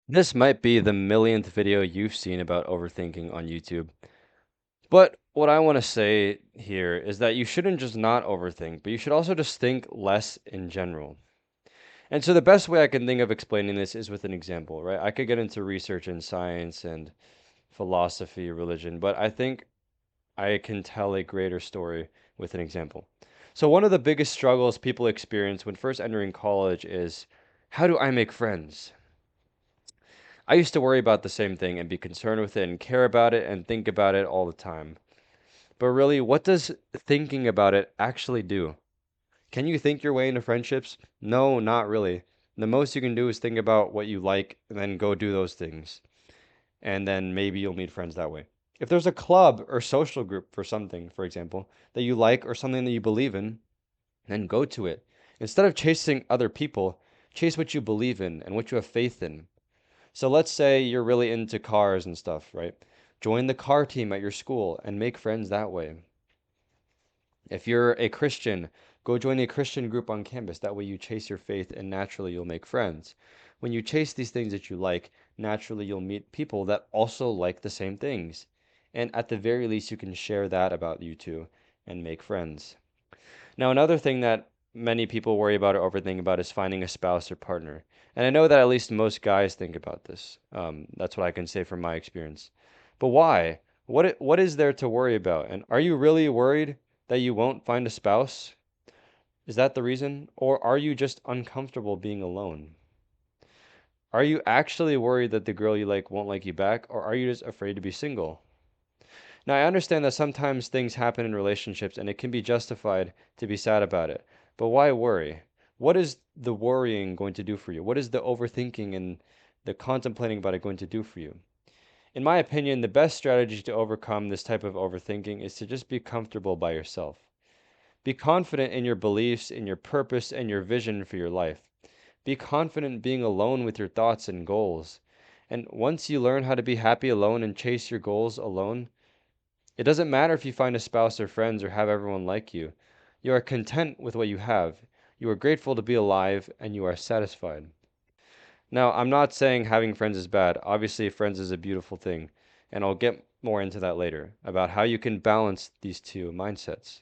This might be the millionth video you've seen about overthinking on YouTube. But what I want to say here is that you shouldn't just not overthink, but you should also just think less in general. And so the best way I can think of explaining this is with an example, right? I could get into research in science and philosophy, religion, but I think I can tell a greater story with an example. So one of the biggest struggles people experience when first entering college is, how do I make friends? I used to worry about the same thing and be concerned with it and care about it and think about it all the time. But really, what does thinking about it actually do? Can you think your way into friendships? No, not really. The most you can do is think about what you like and then go do those things. And then maybe you'll meet friends that way. If there's a club or social group for something, for example, that you like or something that you believe in, then go to it. Instead of chasing other people, chase what you believe in and what you have faith in. So let's say you're really into cars and stuff, right? Join the car team at your school and make friends that way. If you're a Christian, go join a Christian group on campus. That way you chase your faith and naturally you'll make friends. When you chase these things that you like, naturally you'll meet people that also like the same things. And at the very least, you can share that about you two and make friends. Now, another thing that many people worry about or overthink about is finding a spouse or partner. And I know that at least most guys think about this. That's what I can say from my experience. But why? What is there to worry about? And are you really worried that you won't find a spouse? Is that the reason? Or are you just uncomfortable being alone? Are you actually worried that the girl you like won't like you back? Or are you just afraid to be single? Now, I understand that sometimes things happen in relationships and it can be justified to be sad about it. But why worry? What is the worrying going to do for you? What is the overthinking and the contemplating about it going to do for you? In my opinion, the best strategy to overcome this type of overthinking is to just be comfortable by yourself. Be confident in your beliefs, in your purpose, and your vision for your life. Be confident being alone with your thoughts and goals. And once you learn how to be happy alone and chase your goals alone, it doesn't matter if you find a spouse or friends or have everyone like you. You are content with what you have. You are grateful to be alive and you are satisfied. Now, I'm not saying having friends is bad. Obviously, friends is a beautiful thing. And I'll get more into that later about how you can balance these two mindsets.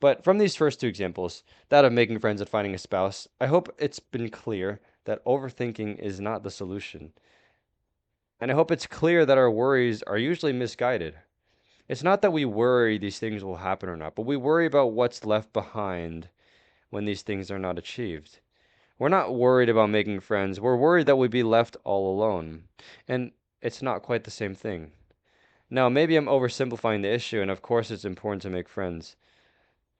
But from these first two examples, that of making friends and finding a spouse, I hope it's been clear that overthinking is not the solution. And I hope it's clear that our worries are usually misguided. It's not that we worry these things will happen or not, but we worry about what's left behind when these things are not achieved. We're not worried about making friends. We're worried that we'd be left all alone. And it's not quite the same thing. Now, maybe I'm oversimplifying the issue, and of course it's important to make friends.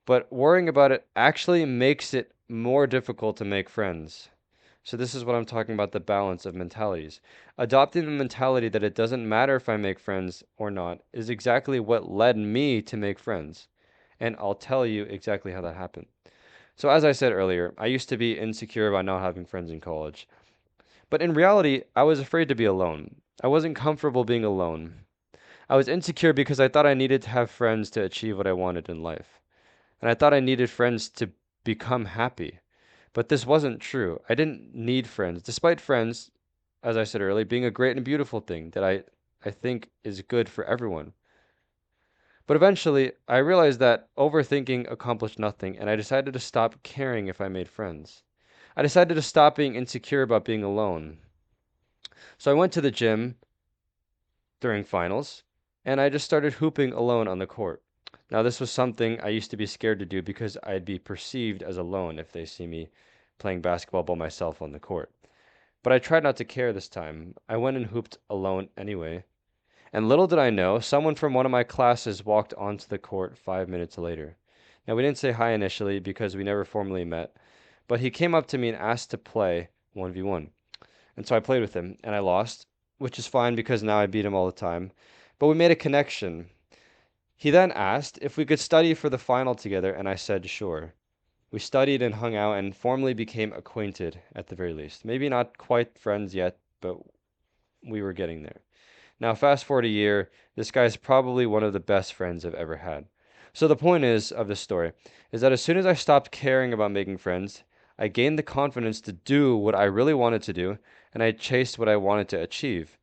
But worrying about it actually makes it more difficult to make friends. So this is what I'm talking about, the balance of mentalities. Adopting the mentality that it doesn't matter if I make friends or not is exactly what led me to make friends. And I'll tell you exactly how that happened. So as I said earlier, I used to be insecure about not having friends in college. But in reality, I was afraid to be alone. I wasn't comfortable being alone. I was insecure because I thought I needed to have friends to achieve what I wanted in life. And I thought I needed friends to become happy. But this wasn't true. I didn't need friends, despite friends, as I said earlier, being a great and beautiful thing that I think is good for everyone. But eventually, I realized that overthinking accomplished nothing, and I decided to stop caring if I made friends. I decided to stop being insecure about being alone. So I went to the gym during finals, and I just started hooping alone on the court. Now, this was something I used to be scared to do because I'd be perceived as alone if they see me playing basketball by myself on the court. But I tried not to care this time. I went and hooped alone anyway. And little did I know, someone from one of my classes walked onto the court 5 minutes later. Now, we didn't say hi initially because we never formally met, but he came up to me and asked to play 1v1. And so I played with him, and I lost, which is fine because now I beat him all the time. But we made a connection. He then asked if we could study for the final together, and I said sure. We studied and hung out and formally became acquainted at the very least. Maybe not quite friends yet, but we were getting there. Now, fast forward a year, this guy is probably one of the best friends I've ever had. So the point is of this story is that as soon as I stopped caring about making friends, I gained the confidence to do what I really wanted to do, and I chased what I wanted to achieve.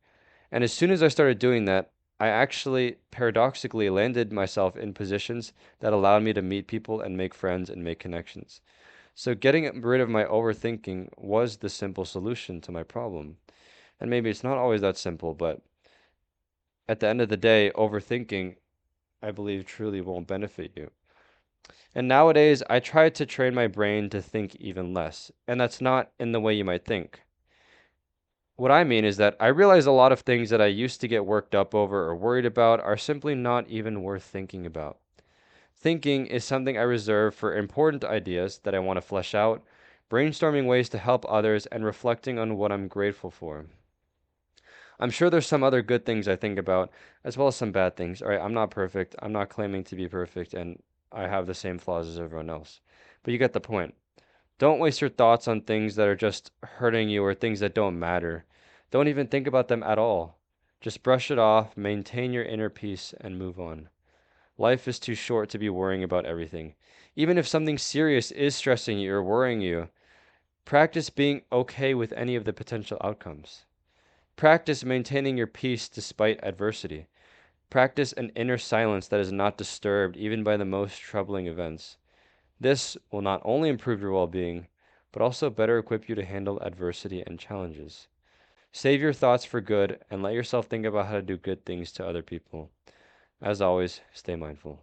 And as soon as I started doing that, I actually paradoxically landed myself in positions that allowed me to meet people and make friends and make connections. So getting rid of my overthinking was the simple solution to my problem. And maybe it's not always that simple, but at the end of the day, overthinking, I believe, truly won't benefit you. And nowadays, I try to train my brain to think even less. And that's not in the way you might think. What I mean is that I realize a lot of things that I used to get worked up over or worried about are simply not even worth thinking about. Thinking is something I reserve for important ideas that I want to flesh out, brainstorming ways to help others, and reflecting on what I'm grateful for. I'm sure there's some other good things I think about, as well as some bad things. All right, I'm not perfect. I'm not claiming to be perfect, and I have the same flaws as everyone else. But you get the point. Don't waste your thoughts on things that are just hurting you or things that don't matter. Don't even think about them at all. Just brush it off, maintain your inner peace, and move on. Life is too short to be worrying about everything. Even if something serious is stressing you or worrying you, practice being okay with any of the potential outcomes. Practice maintaining your peace despite adversity. Practice an inner silence that is not disturbed even by the most troubling events. This will not only improve your well being, but also better equip you to handle adversity and challenges. Save your thoughts for good and let yourself think about how to do good things to other people. As always, stay mindful.